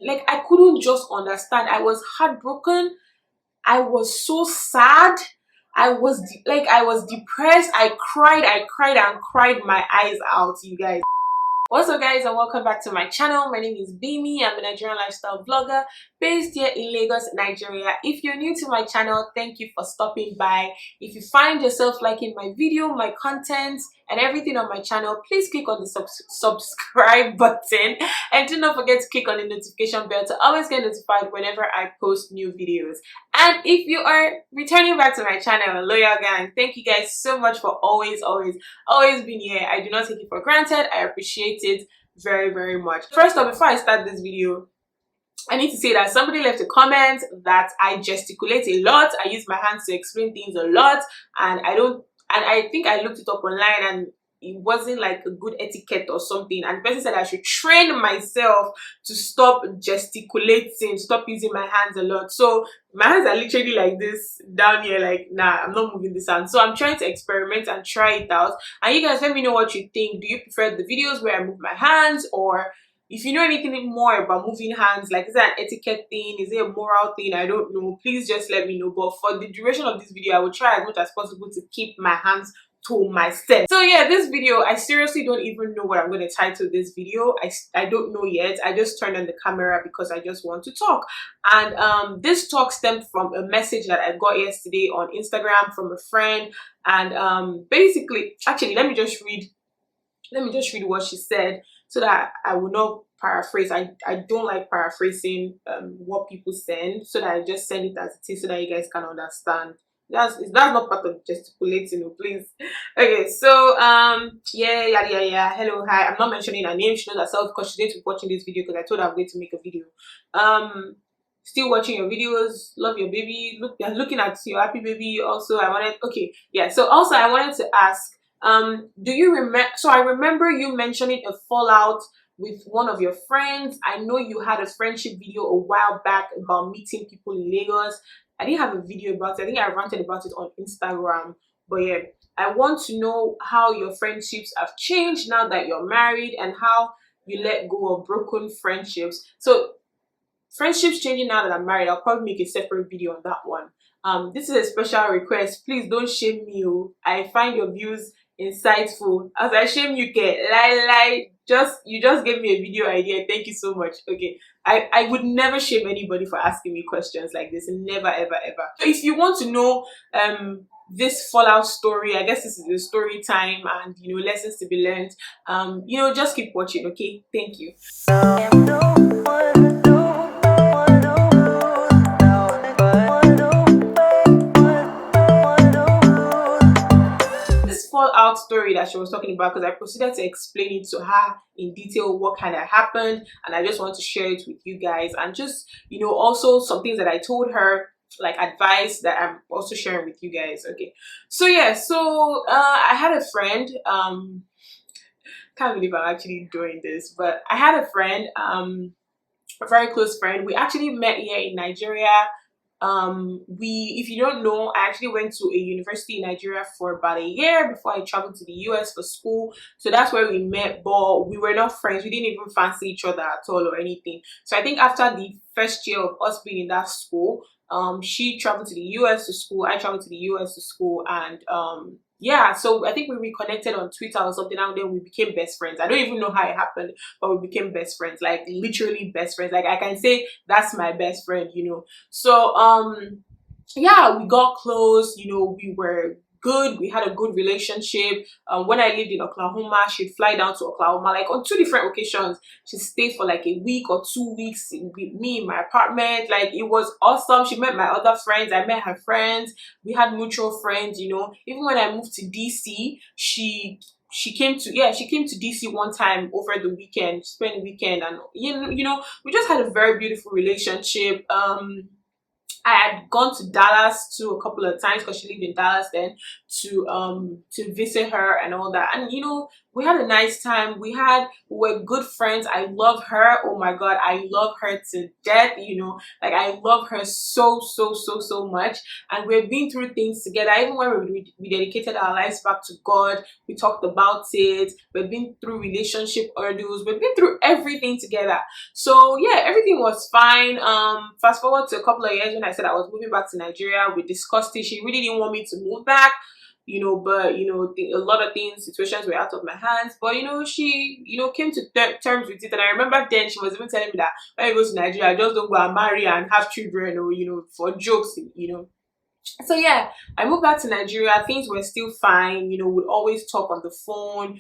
Like, I couldn't just understand. I was heartbroken. I was so sad. I was depressed. I cried and cried my eyes out, you guys. What's up, guys, and welcome back to my channel. My name is Bemi. I'm a Nigerian lifestyle vlogger based here in Lagos, Nigeria. If you're new to my channel, thank you for stopping by. If you find yourself liking my video, my content, and everything on my channel, please click on the subscribe button, and do not forget to click on the notification bell to always get notified whenever I post new videos. And if you are returning back to my channel, loyal gang, thank you guys so much for always being here. I do not take it for granted. I appreciate it very much. First off, before I start this video, I need to say that somebody left a comment that I gesticulate a lot. I use my hands to explain things a lot, and I think I looked it up online, and it wasn't like a good etiquette or something, and the person said I should train myself to stop gesticulating, stop using my hands a lot. So my hands are literally like this down here, like, nah, I'm not moving this hand. So I'm trying to experiment and try it out, and you guys let me know what you think. Do you prefer the videos where I move my hands, or if you know anything more about moving hands, like, is that an etiquette thing, is it a moral thing? I don't know. Please just let me know. But for the duration of this video, I will try as much as possible to keep my hands to myself. So yeah, this video, I seriously don't even know what I'm going to title this video. I don't know yet. I just turned on the camera because I just want to talk. And this talk stemmed from a message that I got yesterday on Instagram from a friend. And basically, actually, let me just read what she said, so that I will not paraphrase. I don't like paraphrasing what people send, so that I just send it as it is, so that you guys can understand. That's not part of gesticulating, oh, please. Okay, so yeah. Hello, hi. I'm not mentioning her name. She knows herself because she's going to be watching this video, because I told her I'm going to make a video. Still watching your videos. Love your baby. Looking at your happy baby. Also, I wanted to ask, do you remember? So I remember you mentioning a fallout with one of your friends. I know you had a friendship video a while back about meeting people in Lagos. I didn't have a video about it. I think I ranted about it on Instagram. But yeah, I want to know how your friendships have changed now that you're married, and how you let go of broken friendships. So friendships changing now that I'm married, I'll probably make a separate video on that one. This is a special request. Please don't shame me. I find your views insightful. As I shame you, you just gave me a video idea. Thank you so much. Okay, I would never shame anybody for asking me questions like this. Never ever. So if you want to know this fallout story, I guess this is a story time, and lessons to be learned, just keep watching. Okay, thank you. Fallout story that she was talking about, because I proceeded to explain it to her in detail, what kind of happened, and I just want to share it with you guys, and just also some things that I told her, like advice that I'm also sharing with you guys. Okay, so yeah, I had a friend, can't believe I'm actually doing this, but I had a friend, a very close friend. We actually met here in Nigeria. If you don't know, I actually went to a university in Nigeria for about a year before I traveled to the US for school. So that's where we met, but we were not friends. We didn't even fancy each other at all or anything. So I think after the first year of us being in that school, she traveled to the US to school, I traveled to the US to school, and yeah, so I think we reconnected on Twitter or something, and then we became best friends. I don't even know how it happened, but we became best friends, like literally best friends. Like, I can say that's my best friend, So yeah, we got close, we were good, we had a good relationship. When I lived in Oklahoma, she'd fly down to Oklahoma, like on 2 different occasions. She stayed for like a week or 2 weeks with me in my apartment. Like, it was awesome. She met my other friends, I met her friends, we had mutual friends. Even when I moved to DC, she came to DC one time over the weekend, spent the weekend, and we just had a very beautiful relationship. I had gone to Dallas too a couple of times, because she lived in Dallas then, to visit her and all that. And we had a nice time. We were good friends. I love her. Oh my god, I love her to death, you know. Like I love her so so so so much. And we've been through things together. Even when we dedicated our lives back to God, we talked about it. We've been through relationship hurdles. We've been through everything together. So yeah, everything was fine. Fast forward to a couple of years when I said I was moving back to Nigeria. We discussed it. She really didn't want me to move back, you know, but you know, a lot of things, situations were out of my hands. But you know, she, you know, came to terms with it. And I remember then she was even telling me that when you go to Nigeria, just don't go and marry and have children, or you know, for jokes, you know. So yeah, I moved back to Nigeria. Things were still fine, you know. We'd always talk on the phone.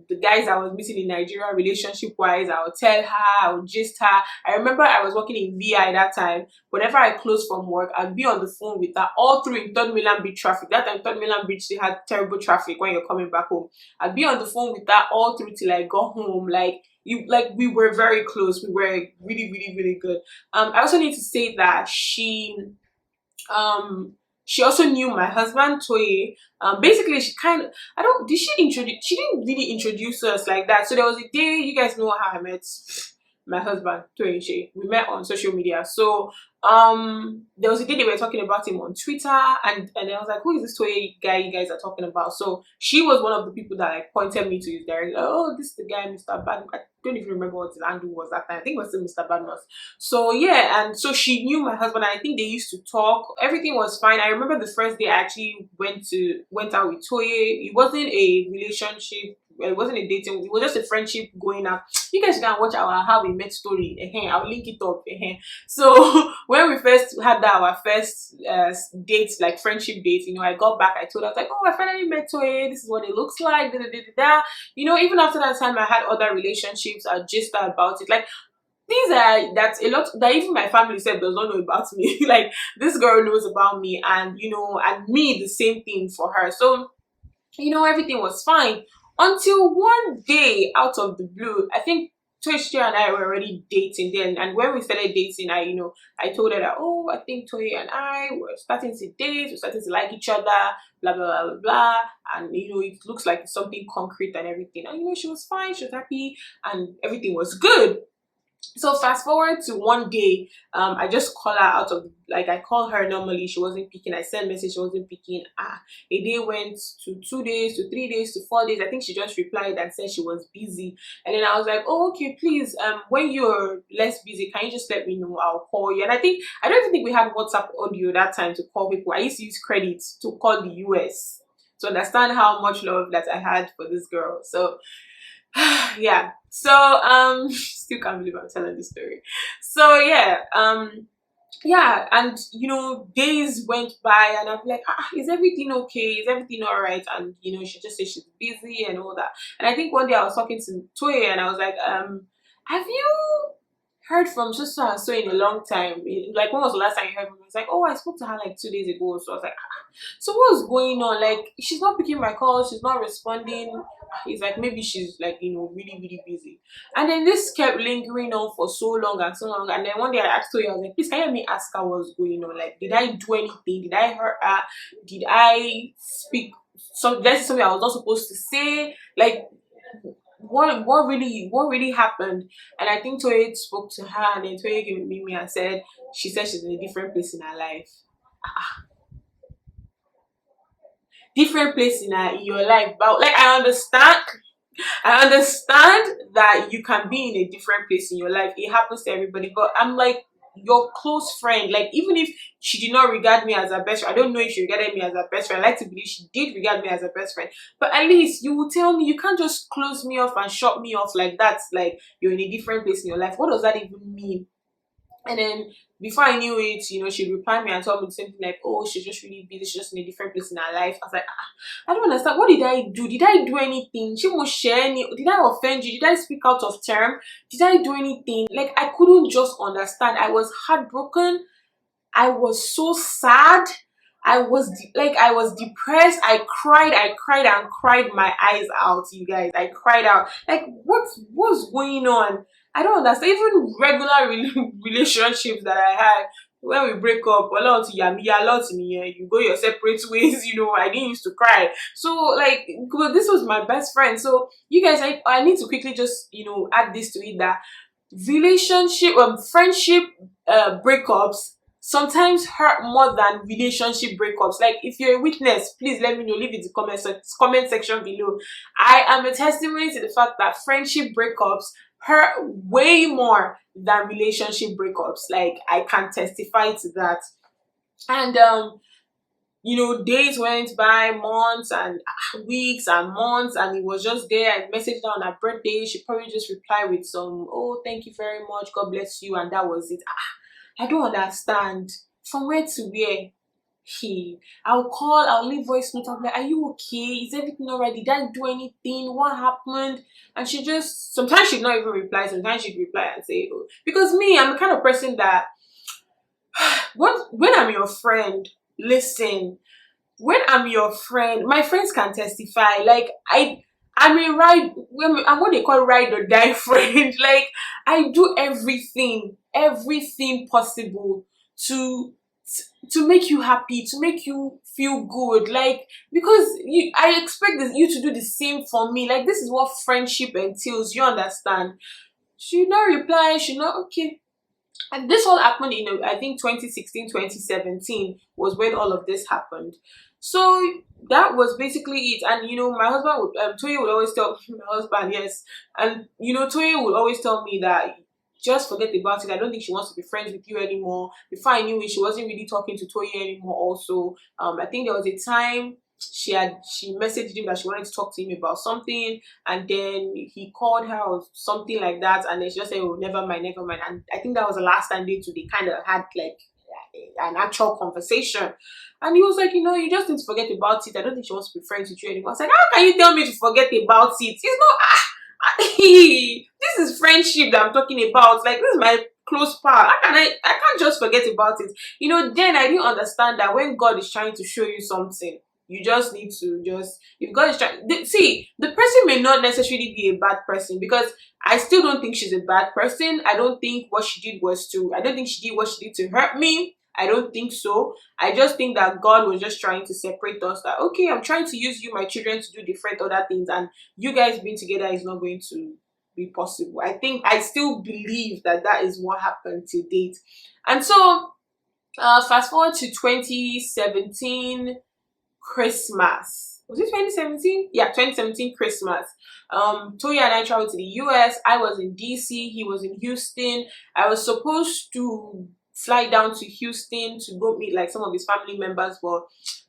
The guys I was meeting in Nigeria, relationship wise, I would tell her, I would gist her. I remember I was working in VI that time. Whenever I closed from work, I'd be on the phone with her all through in Third Milan Beach traffic. That time Third Milan Beach, they had terrible traffic when you're coming back home. I'd be on the phone with her all through till I got home. Like we were very close. We were really really really good. I also need to say that um she also knew my husband Toye. Basically she kind of, I don't, did she introduce, she didn't really introduce us like that. So there was a day, you guys know how I met my husband Toye. We met on social media. So there was a day they were talking about him on Twitter, and I was like, who is this Toye guy you guys are talking about? So she was one of the people that like pointed me to his director. Oh, this is the guy, Mr. Bad. I don't even remember what his handle was that time. I think it was still Mr. Badmus. So yeah, and so she knew my husband, and I think they used to talk. Everything was fine. I remember the first day I actually went out with Toye. It wasn't a relationship. It wasn't a dating. It was just a friendship going out. You guys can watch our how we met story. I'll link it up. So when we first had our first date, like friendship date, you know, I got back. I told her, I was like, oh, I finally met Toye. This is what it looks like. Da, da, da, da, da. You know, even after that time, I had other relationships. I just about it. Like things that's a lot that even my family said does not know about me. Like this girl knows about me, and you know, and me the same thing for her. So you know, everything was fine until one day out of the blue. I think Toye and I were already dating then, and when we started dating, I told her that, oh, I think Toye and I were starting to date, we're starting to like each other, blah blah blah blah blah, and you know, it looks like it's something concrete and everything. And you know, she was fine, she was happy, and everything was good. So fast forward to one day, I just call her out of, like, I call her normally, she wasn't picking. I sent message, she wasn't picking. A day went to 2 days to 3 days to 4 days. I think she just replied and said she was busy. And then I was like, oh, okay, please, when you're less busy, can you just let me know? I'll call you. And I don't even think we had WhatsApp audio that time to call people. I used to use credit to call the US to understand how much love that I had for this girl. So yeah, so still can't believe I'm telling this story. So yeah, and you know, days went by, and I'm like, is everything okay, is everything all right? And you know, she just said she's busy and all that. And I think one day I was talking to Toye, and I was like, have you heard from so and so in a long time? Like, when was the last time you heard from her? It's like, oh, I spoke to her like 2 days ago. So I was like, so what's going on? Like, she's not picking my calls, she's not responding. He's like, maybe she's like, you know, really really busy. And then this kept lingering on for so long and so long. And then one day I asked her, I was like, please, can you help me ask her what's going on? Like, did I do anything? Did I hurt her? Did I speak that's something I was not supposed to say? Like, what really happened? And I think Toye spoke to her, and then Toye came with me and said, she said she's in a different place in her life. Different place in your life. But like, I understand that you can be in a different place in your life. It happens to everybody. But I'm like, your close friend, like, even if she did not regard me as her best friend, I don't know if she regarded me as her best friend. I like to believe she did regard me as her best friend. But at least you will tell me. You can't just close me off and shut me off like that. Like, you're in a different place in your life. What does that even mean? And then before I knew it, you know, she replied me and told me the same thing, like, oh, she's just really busy, she's just in a different place in her life. I was like, I don't understand. What did I do? Did I do anything? She won't share any. Did I offend you? Did I speak out of term? Did I do anything? Like, I couldn't just understand. I was heartbroken. I was so sad. I was depressed. I cried and cried my eyes out, you guys. I cried out. Like, what's going on? I don't understand. Even regular relationships that I had when we break up, a lot to yami, a lot to me, you go your separate ways, I didn't used to cry. So like, well, this was my best friend. So you guys, I need to quickly just, add this to it, that relationship friendship breakups sometimes hurt more than relationship breakups. Like, if you're a witness, please let me know, leave it in the comment section below. I am a testimony to the fact that friendship breakups hurt way more than relationship breakups. Like, I can testify to that. And days went by, months and weeks and months, and it was just there. I messaged her on her birthday. She probably just replied with some, "Oh, thank you very much, God bless you," and that was it. I don't understand. From where to where? I'll call, I'll leave voice note. I'm like, "Are you okay? Is everything alright? Did I do anything? What happened?" And she just, sometimes she'd not even reply, sometimes she'd reply and say, "Oh," because me, I'm the kind of person that when I'm your friend, listen, when I'm your friend, my friends can testify. Like, I'm a I'm what they call ride or die friend. Like, I do everything possible to to make you happy, to make you feel good. Like, because I expect you to do the same for me. Like, this is what friendship entails. You understand? She not reply. She not okay. And this all happened in, I think, 2016, 2017 was when all of this happened. So that was basically it. And my husband would, Toye would always tell my husband, yes. And Toye would always tell me that just forget about it. I don't think she wants to be friends with you anymore. Before I knew it, she wasn't really talking to Toye anymore. Also, I think there was a time she messaged him that she wanted to talk to him about something, and then he called her or something like that, and then she just said, "Oh, never mind, never mind." And I think that was the last time they kind of had like an actual conversation. And he was like, "You just need to forget about it. I don't think she wants to be friends with you anymore." I was like, "How can you tell me to forget about it? It's not this is friendship that I'm talking about. Like, this is my close pal. I can't just forget about it." Then I didn't understand that when God is trying to show you something, you just need to just, if God is trying, see, the person may not necessarily be a bad person, because I still don't think she's a bad person. I don't think what she did was I don't think she did what she did to hurt me. I don't think so. I just think that God was just trying to separate us. That, okay, I'm trying to use you, my children, to do different other things, and you guys being together is not going to be possible. I still believe that that is what happened to date. And so, fast forward to 2017 Christmas. Was it 2017? Yeah, 2017 Christmas. Toya and I traveled to the US. I was in DC. He was in Houston. I was supposed to fly down to Houston to go meet like some of his family members, but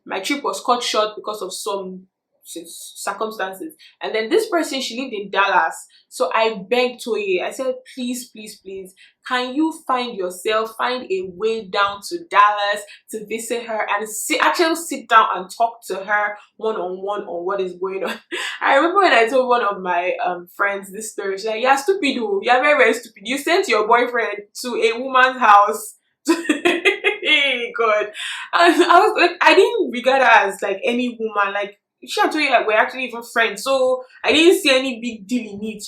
my trip was cut short because of some circumstances. And then this person, she lived in Dallas, so I begged Toye. I said, "Please, please, please, can you find a way down to Dallas to visit her and actually sit down and talk to her one-on-one on what is going on?" I remember when I told one of my friends this story, she's like, "You're stupid, oh, you're very, very stupid. You sent your boyfriend to a woman's house." God. And I was like, I didn't regard her as like any woman. Like, she and Toya were actually even friends, so I didn't see any big deal in it.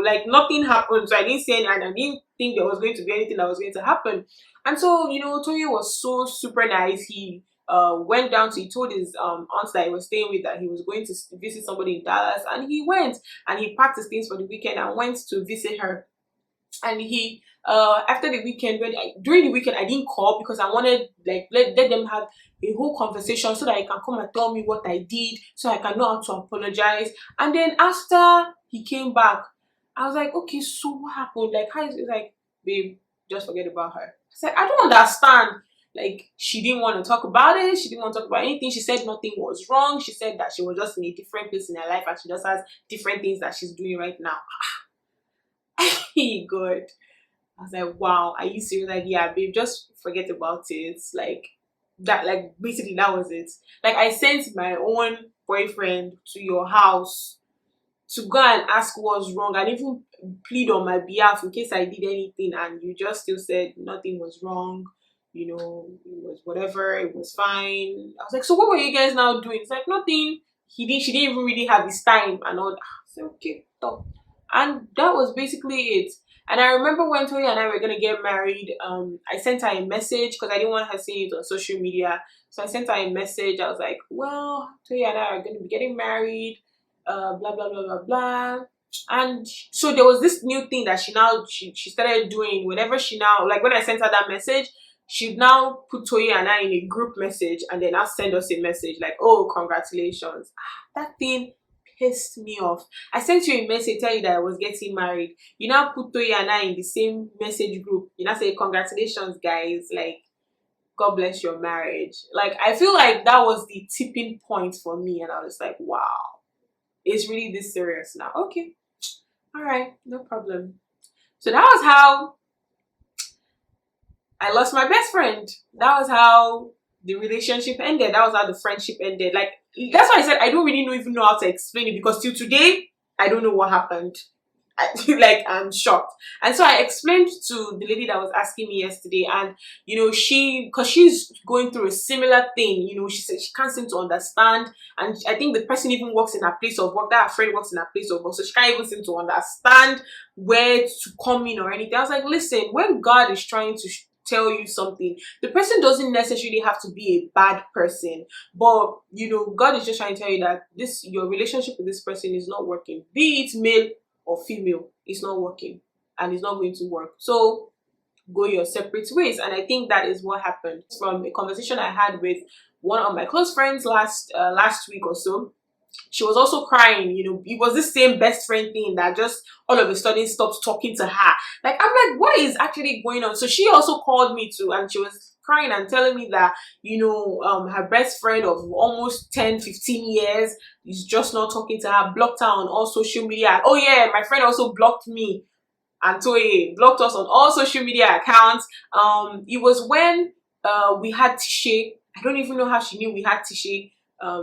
Like, nothing happened, so I didn't see any, and I didn't think there was going to be anything that was going to happen. And so, Toya was so super nice. He went down to, he told his aunt that he was staying with, that he was going to visit somebody in Dallas, and he went, and he packed his things for the weekend and went to visit her. And he after the weekend, during the weekend, I didn't call because I wanted, like, let them have a whole conversation so that he can come and tell me what I did, so I can know how to apologize. And then after he came back, I was like, "Okay, so what happened? Like, how is it?" Like, "Babe, just forget about her." I said, "I don't understand." Like, she didn't want to talk about it. She didn't want to talk about anything. She said nothing was wrong. She said that she was just in a different place in her life, and she just has different things that she's doing right now. God. I was like, "Wow, are you serious?" Like, "Yeah, babe, just forget about it." Like that, like, basically that was it. Like, I sent my own boyfriend to your house to go and ask what's wrong and even plead on my behalf in case I did anything, and you just still said nothing was wrong. It was whatever, it was fine. I was like, "So what were you guys now doing?" It's like, "Nothing." She didn't even really have his time and all that. I said, "Okay, stop." And that was basically it. And I remember when Toya and I were gonna get married, I sent her a message because I didn't want her seeing it on social media. So I sent her a message. I was like, well, Toya and I are gonna be getting married, blah blah blah blah blah. And so there was this new thing that she started doing whenever she now, like when I sent her that message, she'd now put Toya and I in a group message and then I'll send us a message like, oh, congratulations. That thing pissed me off. I sent you a message tell you that I was getting married. You now put Toya and I in the same message group. You now say, congratulations, guys. Like, God bless your marriage. Like, I feel like that was the tipping point for me. And I was like, wow, it's really this serious now. Okay. All right. No problem. So that was how I lost my best friend. That was how the relationship ended. That was how the friendship ended. Like, that's why I said I don't really even know how to explain it, because till today I don't know what happened. I feel like I'm shocked. And so I explained to the lady that was asking me yesterday, and because she's going through a similar thing, she said she can't seem to understand. And I think the person even works in her place of work, that her friend works in her place of work, so she can't even seem to understand where to come in or anything. I was like, listen, when God is trying to tell you something, the person doesn't necessarily have to be a bad person, but God is just trying to tell you that your relationship with this person is not working, be it male or female. It's not working and it's not going to work, so go your separate ways. And I think that is what happened. From a conversation I had with one of my close friends last week or so, she was also crying. It was the same best friend thing that just all of a sudden stopped talking to her. Like, I'm like, what is actually going on? So she also called me too, and she was crying and telling me that her best friend of almost 10-15 years is just not talking to her, blocked her on all social media. Oh yeah, my friend also blocked me, and Toye blocked us on all social media accounts. It was when we had Tishe. I don't even know how she knew we had Tishe.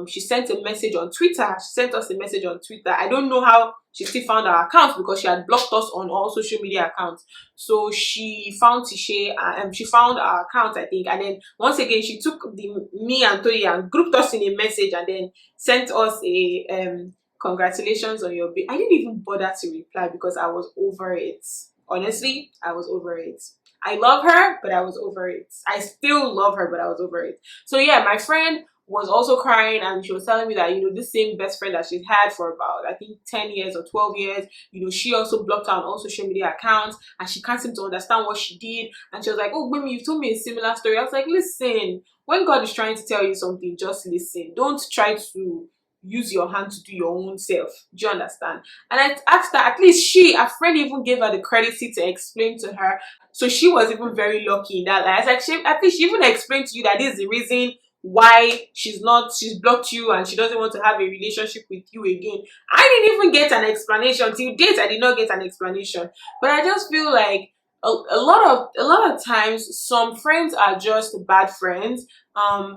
She sent a message on Twitter. She sent us a message on Twitter. I don't know how she still found our accounts, because she had blocked us on all social media accounts. So she found Tishe, she found our account, I think, and then once again she took me and Toye and grouped us in a message and then sent us a congratulations on your baby. I didn't even bother to reply because I was over it. Honestly, I was over it. I love her, but I was over it. I still love her, but I was over it. So yeah, my friend was also crying, and she was telling me that this same best friend that she's had for about, I think, 10 years or 12 years, she also blocked her on all social media accounts, and she can't seem to understand what she did. And she was like, oh, Gbemi, you've told me a similar story. I was like, listen, when God is trying to tell you something, just listen. Don't try to use your hand to do your own self. Do you understand? And I asked her, at least her friend even gave her the courtesy to explain to her. So she was even very lucky in that. Like, I was like, at least she even explained to you that this is the reason why she's blocked you and she doesn't want to have a relationship with you again. I didn't even get an explanation. Till date, I did not get an explanation. But I just feel like a lot of times some friends are just bad friends.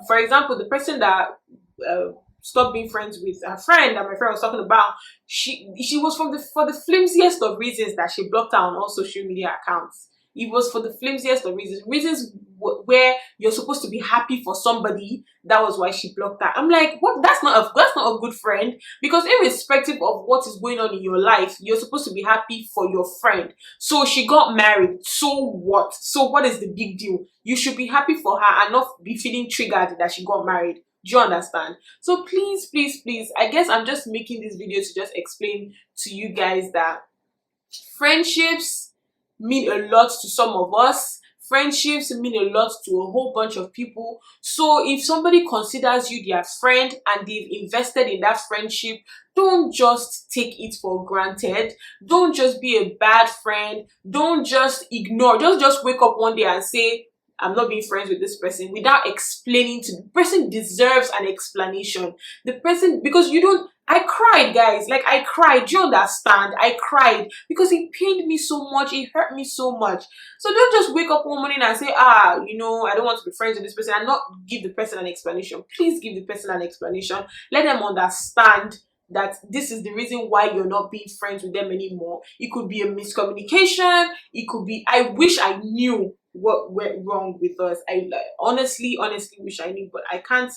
For example, the person that stopped being friends with her friend that my friend was talking about, she was for the flimsiest of reasons that she blocked her on all social media accounts. It was for the flimsiest of reasons where you're supposed to be happy for somebody. That was why she blocked that. I'm like, what? That's not a good friend, because irrespective of what is going on in your life, you're supposed to be happy for your friend. So she got married. So what? So what is the big deal? You should be happy for her and not be feeling triggered that she got married. Do you understand? So please, please, please, I guess I'm just making this video to just explain to you guys that friendships mean a lot to some of us. Friendships mean a lot to a whole bunch of people. So if somebody considers you their friend and they've invested in that friendship, don't just take it for granted. Don't just be a bad friend. Don't just ignore. Just wake up one day and say, I'm not being friends with this person, without explaining to the person. Deserves an explanation. The person, because I cried, guys. Like, I cried. Do you understand? I cried because it pained me so much. It hurt me so much. So don't just wake up one morning and say, I don't want to be friends with this person, and not give the person an explanation. Please give the person an explanation. Let them understand that this is the reason why you're not being friends with them anymore. It could be a miscommunication. It could be, I wish I knew what went wrong with us. I honestly wish I knew, but I can't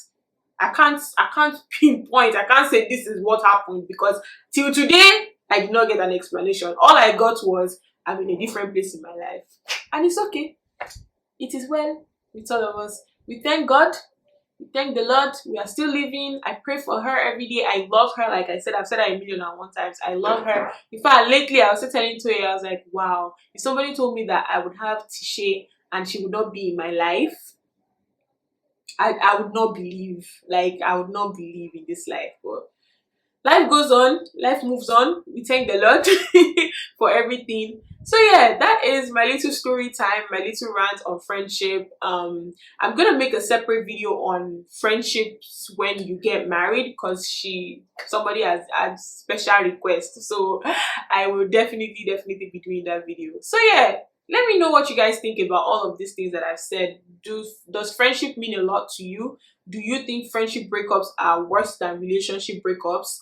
pinpoint. I can't say this is what happened, because till today I did not get an explanation. All I got was I'm in a different place in my life. And it's okay. It is well with all of us. We thank God. We thank the Lord. We are still living. I pray for her every day. I love her. Like I said, I've said that a million and one times. I love her. In fact, lately I was still telling Toya, I was like, wow, if somebody told me that I would have Tisha and she would not be in my life, I would not believe. Like, I would not believe in this life. But life goes on, life moves on. We thank the Lord for everything. So yeah, that is my little story time, my little rant on friendship. I'm gonna make a separate video on friendships when you get married, because somebody has had special requests, so I will definitely be doing that video. So yeah, let me know what you guys think about all of these things that I've said. Does friendship mean a lot to you? Do you think friendship breakups are worse than relationship breakups?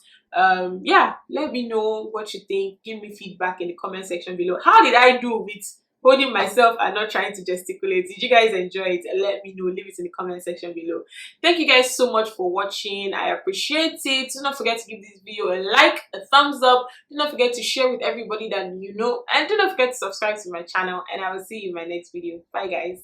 Yeah, let me know what you think. Give me feedback in the comment section below. How did I do with holding myself and not trying to gesticulate? Did you guys enjoy it? Let me know. Leave it in the comment section below. Thank you guys so much for watching. I appreciate it. Do not forget to give this video a like, a thumbs up. Do not forget to share with everybody that you know, and do not forget to subscribe to my channel, and I will see you in my next video. Bye guys.